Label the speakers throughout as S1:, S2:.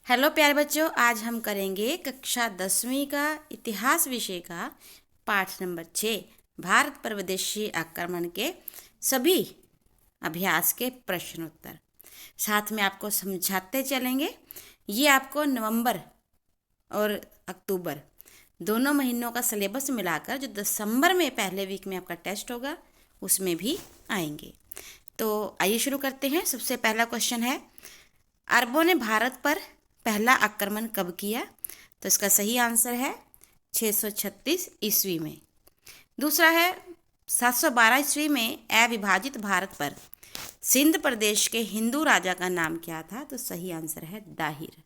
S1: Hello प्यारे बच्चों, आज हम करेंगे कक्षा 10वीं का इतिहास विषय का पाठ नंबर 6 भारत पर विदेशी आक्रमण के सभी अभ्यास के प्रश्न उत्तर। साथ में आपको समझाते चलेंगे। ये आपको नवंबर और अक्टूबर दोनों महीनों का सिलेबस मिलाकर जो दिसंबर में पहले वीक में आपका टेस्ट होगा उसमें भी आएंगे। तो आइए शुरू करते हैं। सबसे पहला क्वेश्चन है, अरबों ने भारत पर पहला आक्रमण कब किया? तो इसका सही आंसर है 636 ईस्वी में। दूसरा है, 712 ईस्वी में अविभाजित भारत पर सिंध प्रदेश के हिंदू राजा का नाम क्या था? तो सही आंसर है दाहिर।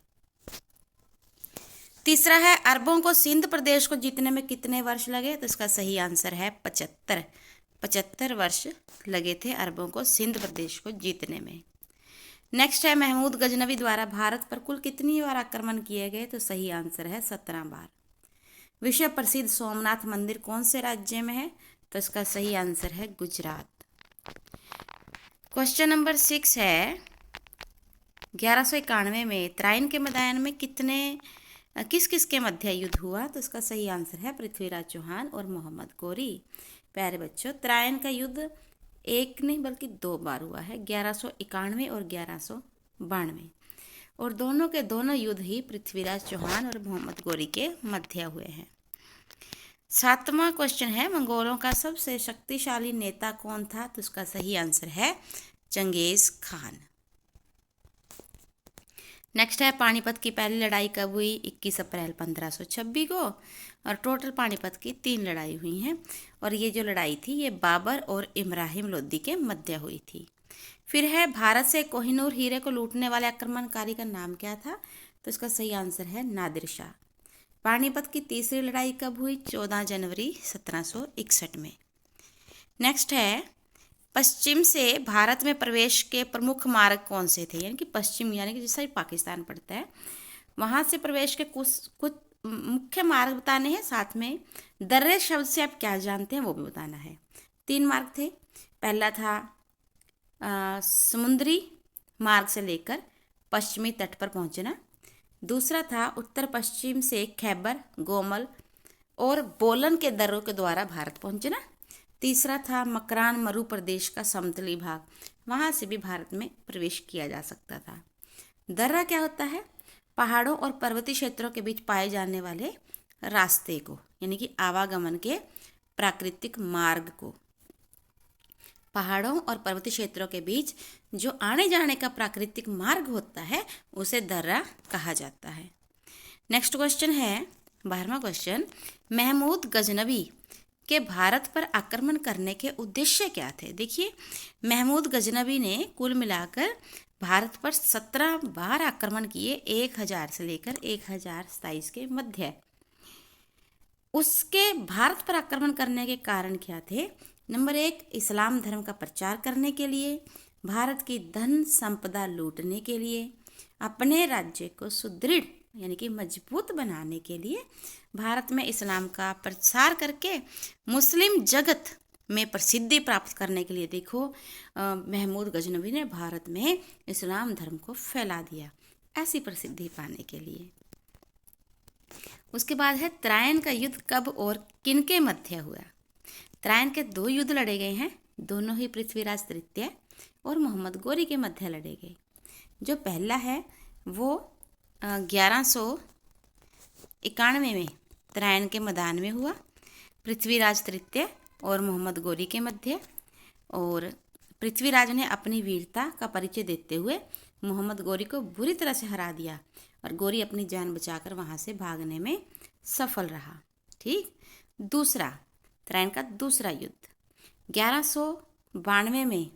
S1: तीसरा है, अरबों को सिंध प्रदेश को जीतने में कितने वर्ष लगे? तो इसका सही आंसर है 75 वर्ष लगे थे अरबों को सिंध प्रदेश को जीतने में। नेक्स्ट है, महमूद गजनवी द्वारा भारत पर कुल कितनी बार आक्रमण किए गए? तो सही आंसर है 17 बार। विश्व प्रसिद्ध सोमनाथ मंदिर कौन से राज्य में है? तो इसका सही आंसर है गुजरात। क्वेश्चन नंबर 6 है, 1191 में तराइन के मैदान में किस किस के मध्य युद्ध हुआ? तो इसका सही आंसर है पृथ्वीराज चौहान और मोहम्मद गौरी। प्यारे बच्चों, तराइन का युद्ध एक नहीं बल्कि 2 बार हुआ है, 1191 और 1192, और दोनों के दोनों युद्ध ही पृथ्वीराज चौहान और मोहम्मद गौरी के मध्य हुए हैं। 7वां क्वेश्चन है, मंगोलों का सबसे शक्तिशाली नेता कौन था? तो इसका सही आंसर है चंगेज खान। नेक्स्ट है, पानीपत की पहली लड़ाई कब हुई? 21 अप्रैल 1526 को, और टोटल पानीपत की 3 लड़ाई हुई हैं, और ये जो लड़ाई थी ये बाबर और इब्राहिम लोदी के मध्य हुई थी। फिर है, भारत से कोहिनूर हीरे को लूटने वाले आक्रमणकारी का नाम क्या था? तो इसका सही आंसर है नादिर शाह। पानीपत की तीसरी लड़ाई कब हुई? 14 जनवरी 1761 में। नेक्स्ट है, पश्चिम से भारत में प्रवेश के प्रमुख मार्ग कौन से थे? यानी कि पश्चिम यानी कि जैसा पाकिस्तान पड़ता है वहाँ से प्रवेश के कुछ मुख्य मार्ग बताने हैं, साथ में दर्रे शब्द से आप क्या जानते हैं वो भी बताना है। 3 मार्ग थे। पहला था समुद्री मार्ग से लेकर पश्चिमी तट पर पहुंचना। दूसरा था उत्तर पश्चिम से खैबर, गोमल और बोलन के दर्रों के द्वारा भारत पहुंचना। तीसरा था मकरान मरु प्रदेश का समतली भाग, वहाँ से भी भारत में प्रवेश किया जा सकता था। दर्रा क्या होता है? पहाड़ों और पर्वतीय क्षेत्रों के बीच पाए जाने वाले रास्ते को, यानी कि आवागमन के प्राकृतिक मार्ग को। पहाड़ों और पर्वतीय क्षेत्रों के बीच जो आने जाने का प्राकृतिक मार्ग होता है उसे दर्रा कहा जाता है। नेक्स्ट क्वेश्चन है, 12वां क्वेश्चन, महमूद गजनवी के भारत पर आक्रमण करने के उद्देश्य क्या थे? देखिए, महमूद गजनवी ने कुल मिलाकर भारत पर 17 बार आक्रमण किए, 1000 से लेकर 1027 के मध्य। उसके भारत पर आक्रमण करने के कारण क्या थे? नंबर 1, इस्लाम धर्म का प्रचार करने के लिए, भारत की धन संपदा लूटने के लिए, अपने राज्य को सुदृढ़ यानी कि मजबूत बनाने के लिए, भारत में इस्लाम का प्रसार करके मुस्लिम जगत में प्रसिद्धि प्राप्त करने के लिए। देखो, महमूद गजनवी ने भारत में इस्लाम धर्म को फैला दिया, ऐसी प्रसिद्धि पाने के लिए। उसके बाद है, तराइन का युद्ध कब और किनके मध्य हुआ? तराइन के 2 युद्ध लड़े गए हैं, दोनों ही पृथ्वीराज तृतीय और मोहम्मद गौरी के मध्य लड़े गए। जो पहला है वो 1191 में तराइन के मैदान में हुआ, पृथ्वीराज तृतीय और मोहम्मद गौरी के मध्य, और पृथ्वीराज ने अपनी वीरता का परिचय देते हुए मोहम्मद गौरी को बुरी तरह से हरा दिया, और गौरी अपनी जान बचाकर वहाँ से भागने में सफल रहा। ठीक। दूसरा, तराइन का दूसरा युद्ध 1192 में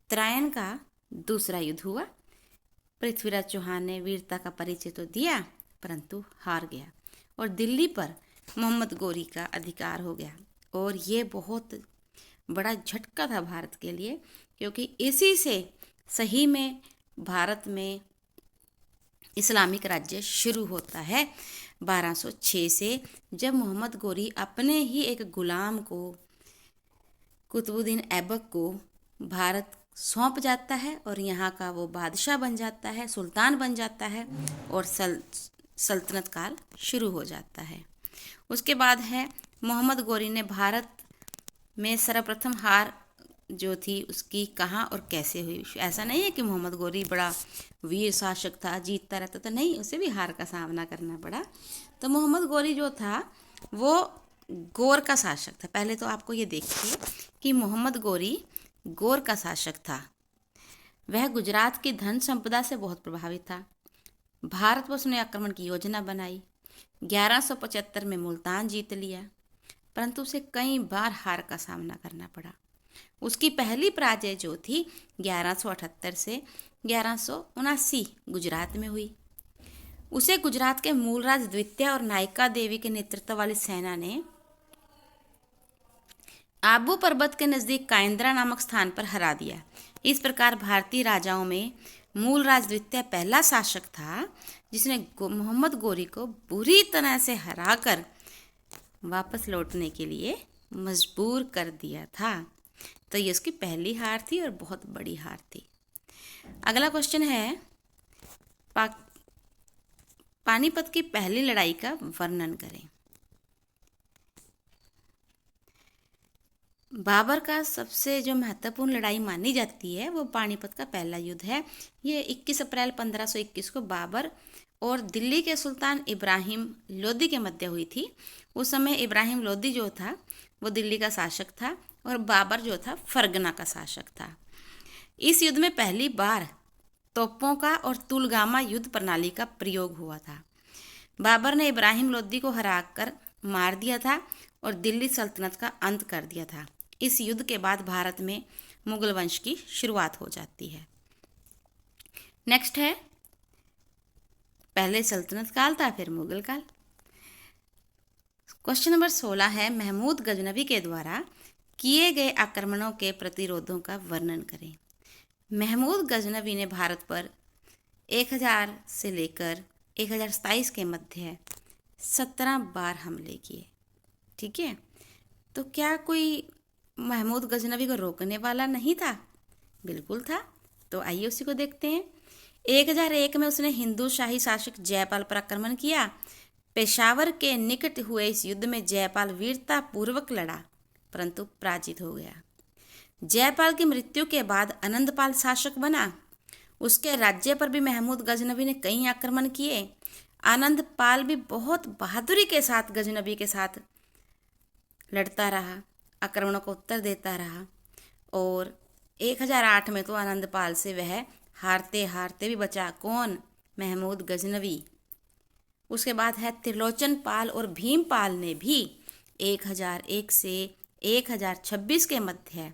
S1: तराइन का दूसरा युद्ध हुआ। पृथ्वीराज चौहान ने वीरता का परिचय तो दिया परंतु हार गया, और दिल्ली पर मोहम्मद गौरी का अधिकार हो गया, और ये बहुत बड़ा झटका था भारत के लिए, क्योंकि इसी से सही में भारत में इस्लामिक राज्य शुरू होता है 1206 से, जब मोहम्मद गौरी अपने ही एक गुलाम को, कुतुबुद्दीन ऐबक को, भारत सौंप जाता है और यहाँ का वो बादशाह बन जाता है, सुल्तान बन जाता है और सल्तनत काल शुरू हो जाता है। उसके बाद है मोहम्मद गोरी ने भारत में सर्वप्रथम हार जो थी उसकी कहाँ और कैसे हुई। ऐसा नहीं है कि मोहम्मद गोरी बड़ा वीर शासक था, जीतता रहता था, नहीं, उसे भी हार का सामना करना पड़ा। तो मोहम्मद गोरी जो था वो गौर का शासक था। पहले तो आपको ये देखिए कि मोहम्मद गोरी गौर का शासक था। वह गुजरात की धन संपदा से बहुत प्रभावित था। भारत पर उसने आक्रमण की योजना बनाई। 1175 में मुल्तान जीत लिया, परंतु उसे कई बार हार का सामना करना पड़ा। उसकी पहली पराजय जो थी 1178 से 1179 गुजरात में हुई। उसे गुजरात के मूलराज द्वितीय और नायका देवी के नेतृत्व वाली सेना ने आबू पर्वत के नजदीक कायंद्रा नामक स्थान पर हरा दिया। इस प्रकार भारतीय राजाओं में मूलराज द्वितीय पहला शासक था जिसने मोहम्मद गोरी को बुरी तरह से हराकर वापस लौटने के लिए मजबूर कर दिया था। तो ये उसकी पहली हार थी और बहुत बड़ी हार थी। अगला क्वेश्चन है, पानीपत की पहली लड़ाई का वर्णन करें। बाबर का सबसे जो महत्वपूर्ण लड़ाई मानी जाती है वो पानीपत का पहला युद्ध है। ये 21 अप्रैल 1521 को बाबर और दिल्ली के सुल्तान इब्राहिम लोदी के मध्य हुई थी। उस समय इब्राहिम लोदी जो था वो दिल्ली का शासक था और बाबर जो था फरगना का शासक था। इस युद्ध में पहली बार तोपों का और तुलगामा युद्ध प्रणाली का प्रयोग हुआ था। बाबर ने इब्राहिम लोदी को हराकर मार दिया था और दिल्ली सल्तनत का अंत कर दिया था। इस युद्ध के बाद भारत में मुगल वंश की शुरुआत हो जाती है। नेक्स्ट है, पहले सल्तनत काल था फिर मुगल काल। क्वेश्चन नंबर 16 है, महमूद गजनवी के द्वारा किए गए आक्रमणों के प्रतिरोधों का वर्णन करें। महमूद गजनवी ने भारत पर 1000 से लेकर 1027 के मध्य 17 बार हमले किए। ठीक है, तो क्या कोई महमूद गजनवी को रोकने वाला नहीं था? बिल्कुल था। तो आइए उसी को देखते हैं। 1001 में उसने हिंदू शाही शासक जयपाल पर आक्रमण किया। पेशावर के निकट हुए इस युद्ध में जयपाल वीरता पूर्वक लड़ा परंतु पराजित हो गया। जयपाल की मृत्यु के बाद आनंदपाल शासक बना। उसके राज्य पर भी महमूद गजनवी ने कई आक्रमण किए। आनंदपाल भी बहुत बहादुरी के साथ गजनवी के साथ लड़ता रहा, आक्रमणों को उत्तर देता रहा और 1008 में तो आनंदपाल से वह हारते हारते भी बचा। कौन? महमूद गजनवी। उसके बाद है त्रिलोचन पाल और भीमपाल ने भी 1001 से 1026 के मध्य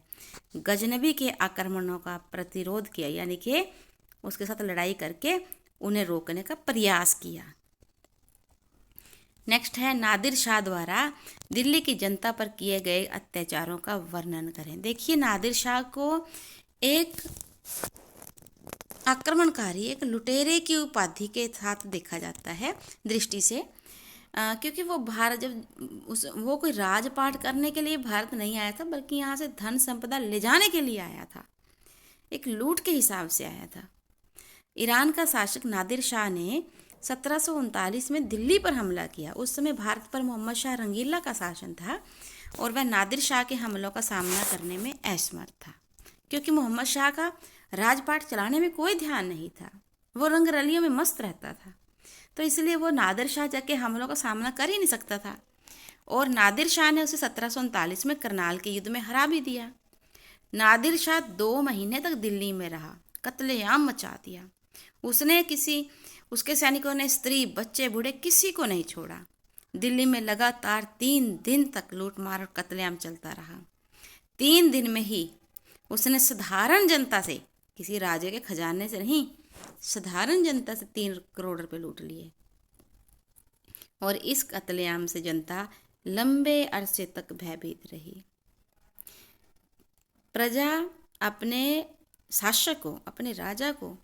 S1: गजनवी के आक्रमणों का प्रतिरोध किया, यानी कि उसके साथ लड़ाई करके उन्हें रोकने का प्रयास किया। नेक्स्ट है, नादिर शाह द्वारा दिल्ली की जनता पर किए गए अत्याचारों का वर्णन करें। देखिए, नादिर शाह को एक आक्रमणकारी, एक लुटेरे की उपाधि के साथ देखा जाता है दृष्टि से, क्योंकि वो भारत वो कोई राजपाट करने के लिए भारत नहीं आया था, बल्कि यहाँ से धन संपदा ले जाने के लिए आया था, एक लूट के हिसाब से आया था। ईरान का शासक नादिर शाह ने 1739 में दिल्ली पर हमला किया। उस समय भारत पर मोहम्मद शाह रंगीला का शासन था और वह नादिर शाह के हमलों का सामना करने में असमर्थ था, क्योंकि मोहम्मद शाह का राजपाट चलाने में कोई ध्यान नहीं था, वो रंगरलियों में मस्त रहता था। तो इसलिए वो नादिर शाह जाके हमलों का सामना कर ही नहीं सकता था और नादिर शाह ने उसे 1739 में करनाल के युद्ध में हरा भी दिया। नादिर शाह 2 महीने तक दिल्ली में रहा, कत्लेआम मचा दिया। उसके सैनिकों ने स्त्री, बच्चे, बूढ़े किसी को नहीं छोड़ा। दिल्ली में लगातार 3 दिन तक लूटमार और कत्लेआम चलता रहा। 3 दिन में ही उसने साधारण जनता से, किसी राजे के खजाने से नहीं, साधारण जनता से 3 करोड़ रुपए लूट लिए और इस कत्लेआम से जनता लंबे अरसे तक भयभीत रही। प्रजा अपने शासक को, अपने राजा को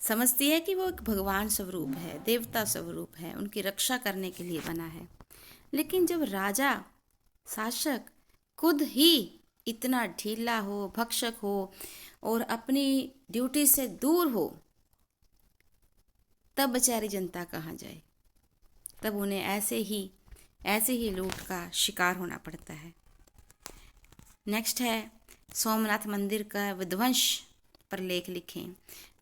S1: समझती है कि वो एक भगवान स्वरूप है, देवता स्वरूप है, उनकी रक्षा करने के लिए बना है। लेकिन जब राजा, शासक खुद ही इतना ढीला हो, भक्षक हो और अपनी ड्यूटी से दूर हो, तब बेचारी जनता कहाँ जाए। तब उन्हें ऐसे ही लूट का शिकार होना पड़ता है। नेक्स्ट है सोमनाथ मंदिर का विध्वंस पर लेख लिखें।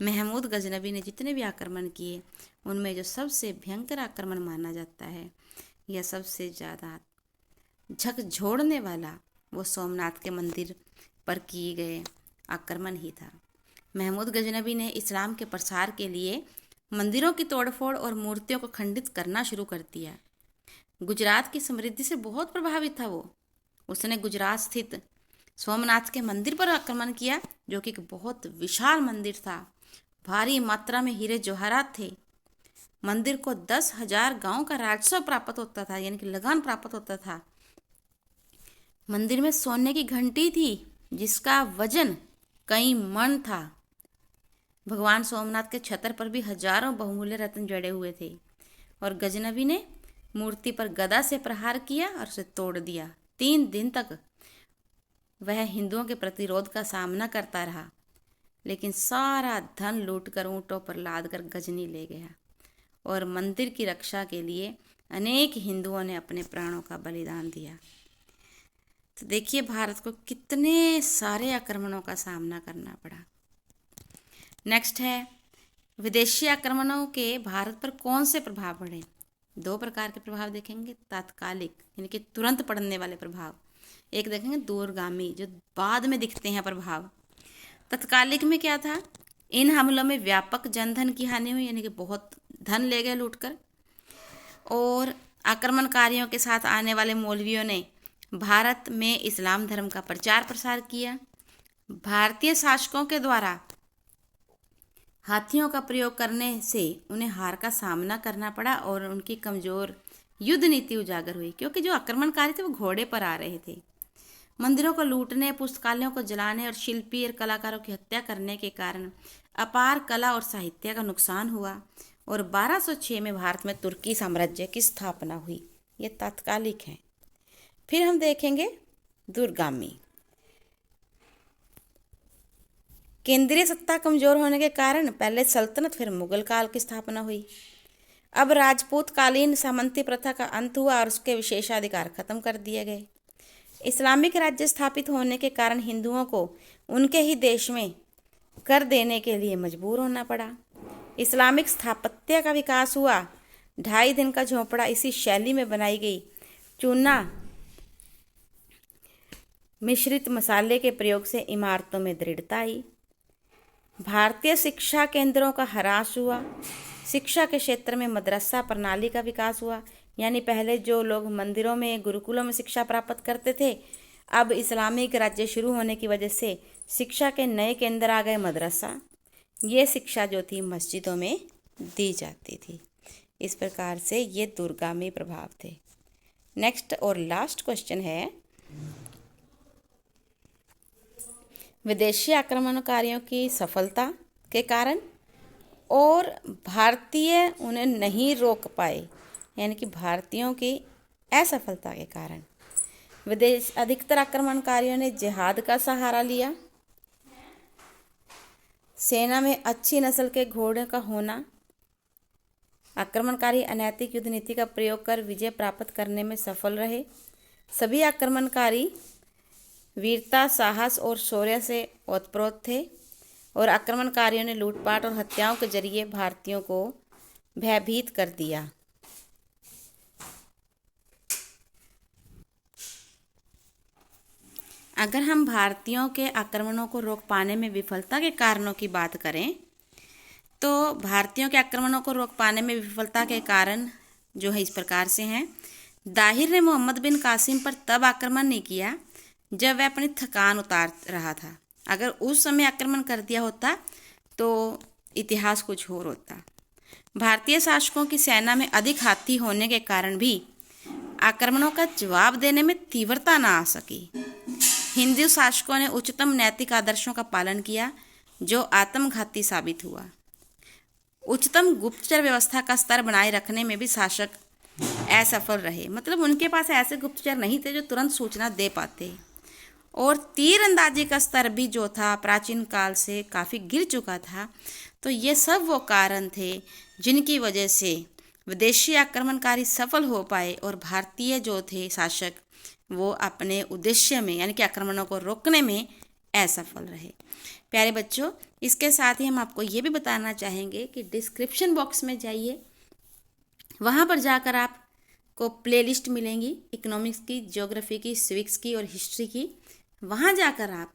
S1: महमूद गजनबी ने जितने भी आक्रमण किए उनमें जो सबसे भयंकर आक्रमण माना जाता है या सबसे ज़्यादा झकझोरने वाला वो सोमनाथ के मंदिर पर किए गए आक्रमण ही था। महमूद गजनबी ने इस्लाम के प्रसार के लिए मंदिरों की तोड़फोड़ और मूर्तियों को खंडित करना शुरू कर दिया। गुजरात की समृद्धि से बहुत प्रभावित था वो। उसने गुजरात स्थित सोमनाथ के मंदिर पर आक्रमण किया, जो कि एक बहुत विशाल मंदिर था। भारी मात्रा में हीरे जवाहरात थे। मंदिर को 10,000 गांव का राजस्व प्राप्त होता था, यानी कि लगान प्राप्त होता था। मंदिर में सोने की घंटी थी जिसका वजन कई मन था। भगवान सोमनाथ के छतर पर भी हजारों बहुमूल्य रत्न जड़े हुए थे और गजनबी ने मूर्ति पर गदा से प्रहार किया और उसे तोड़ दिया। 3 दिन तक वह हिंदुओं के प्रतिरोध का सामना करता रहा, लेकिन सारा धन लूटकर ऊंटों पर लादकर गजनी ले गया और मंदिर की रक्षा के लिए अनेक हिंदुओं ने अपने प्राणों का बलिदान दिया। तो देखिए भारत को कितने सारे आक्रमणों का सामना करना पड़ा। नेक्स्ट है विदेशी आक्रमणों के भारत पर कौन से प्रभाव पड़े। 2 प्रकार के प्रभाव देखेंगे, तात्कालिक यानी कि तुरंत पड़ने वाले प्रभाव, एक देखेंगे दूरगामी जो बाद में दिखते हैं प्रभाव। तत्कालिक में क्या था, इन हमलों में व्यापक जनधन की हानि हुई, यानी कि बहुत धन ले गए लूटकर, और आक्रमणकारियों के साथ आने वाले मौलवियों ने भारत में इस्लाम धर्म का प्रचार प्रसार किया। भारतीय शासकों के द्वारा हाथियों का प्रयोग करने से उन्हें हार का सामना करना पड़ा और उनकी कमज़ोर युद्ध नीति उजागर हुई, क्योंकि जो आक्रमणकारी थे वो घोड़े पर आ रहे थे। मंदिरों को लूटने, पुस्तकालयों को जलाने और शिल्पी और कलाकारों की हत्या करने के कारण अपार कला और साहित्य का नुकसान हुआ और 1206 में भारत में तुर्की साम्राज्य की स्थापना हुई। ये तात्कालिक हैं। फिर हम देखेंगे दूरगामी। केंद्रीय सत्ता कमजोर होने के कारण पहले सल्तनत फिर मुगल काल की स्थापना हुई। अब राजपूत कालीन सामंती प्रथा का अंत हुआ और उसके विशेषाधिकार खत्म कर दिए गए। इस्लामिक राज्य स्थापित होने के कारण हिंदुओं को उनके ही देश में कर देने के लिए मजबूर होना पड़ा। इस्लामिक स्थापत्य का विकास हुआ। 2.5 दिन का झोंपड़ा इसी शैली में बनाई गई। चूना मिश्रित मसाले के प्रयोग से इमारतों में दृढ़ता आई। भारतीय शिक्षा केंद्रों का ह्रास हुआ। शिक्षा के क्षेत्र में मदरसा प्रणाली का विकास हुआ, यानी पहले जो लोग मंदिरों में, गुरुकुलों में शिक्षा प्राप्त करते थे, अब इस्लामिक राज्य शुरू होने की वजह से शिक्षा के नए केंद्र आ गए मदरसा। ये शिक्षा जो थी मस्जिदों में दी जाती थी। इस प्रकार से ये दूरगामी प्रभाव थे। नेक्स्ट और लास्ट क्वेश्चन है, विदेशी आक्रमणकारियों की सफलता के कारण और भारतीय उन्हें नहीं रोक पाए, यानी कि भारतीयों की असफलता के कारण विदेश अधिकतर आक्रमणकारियों ने जिहाद का सहारा लिया। सेना में अच्छी नस्ल के घोड़े का होना। आक्रमणकारी अनैतिक युद्ध नीति का प्रयोग कर विजय प्राप्त करने में सफल रहे। सभी आक्रमणकारी वीरता, साहस और शौर्य से ओतप्रोत थे और आक्रमणकारियों ने लूटपाट और हत्याओं के जरिए भारतीयों को भयभीत कर दिया। अगर हम भारतीयों के आक्रमणों को रोक पाने में विफलता के कारणों की बात करें तो भारतीयों के आक्रमणों को रोक पाने में विफलता के कारण जो है इस प्रकार से हैं। दाहिर ने मोहम्मद बिन कासिम पर तब आक्रमण नहीं किया जब वह अपनी थकान उतार रहा था। अगर उस समय आक्रमण कर दिया होता तो इतिहास कुछ और होता। भारतीय शासकों की सेना में अधिक हाथी होने के कारण भी आक्रमणों का जवाब देने में तीव्रता न आ सकी। हिंदू शासकों ने उच्चतम नैतिक आदर्शों का पालन किया जो आत्मघाती साबित हुआ। उच्चतम गुप्तचर व्यवस्था का स्तर बनाए रखने में भी शासक असफल रहे, मतलब उनके पास ऐसे गुप्तचर नहीं थे जो तुरंत सूचना दे पाते। और तीरंदाजी का स्तर भी जो था प्राचीन काल से काफ़ी गिर चुका था। तो ये सब वो कारण थे जिनकी वजह से विदेशी आक्रमणकारी सफल हो पाए और भारतीय जो थे शासक वो अपने उद्देश्य में यानी कि आक्रमणों को रोकने में असफल रहे। प्यारे बच्चों, इसके साथ ही हम आपको ये भी बताना चाहेंगे कि डिस्क्रिप्शन बॉक्स में जाइए, वहाँ पर जाकर आपको प्लेलिस्ट मिलेंगी इकोनॉमिक्स की, ज्योग्राफी की, सिविक्स की और हिस्ट्री की। वहाँ जाकर आप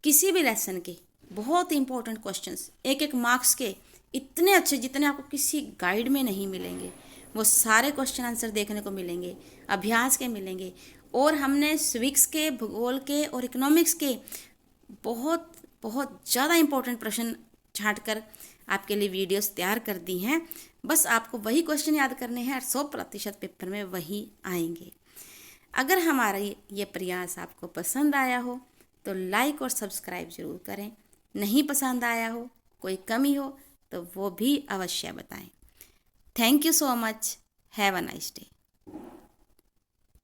S1: किसी भी लेसन के बहुत इंपॉर्टेंट क्वेश्चंस, एक एक मार्क्स के इतने अच्छे जितने आपको किसी गाइड में नहीं मिलेंगे, वो सारे क्वेश्चन आंसर देखने को मिलेंगे, अभ्यास के मिलेंगे। और हमने सिविक्स के, भूगोल के और इकोनॉमिक्स के बहुत बहुत ज़्यादा इंपॉर्टेंट प्रश्न छांट कर आपके लिए वीडियोस तैयार कर दी हैं। बस आपको वही क्वेश्चन याद करने हैं और 100% पेपर में वही आएंगे। अगर हमारा ये प्रयास आपको पसंद आया हो तो लाइक और सब्सक्राइब जरूर करें। नहीं पसंद आया हो, कोई कमी हो तो वो भी अवश्य बताएं। Thank you so much. Have a nice day.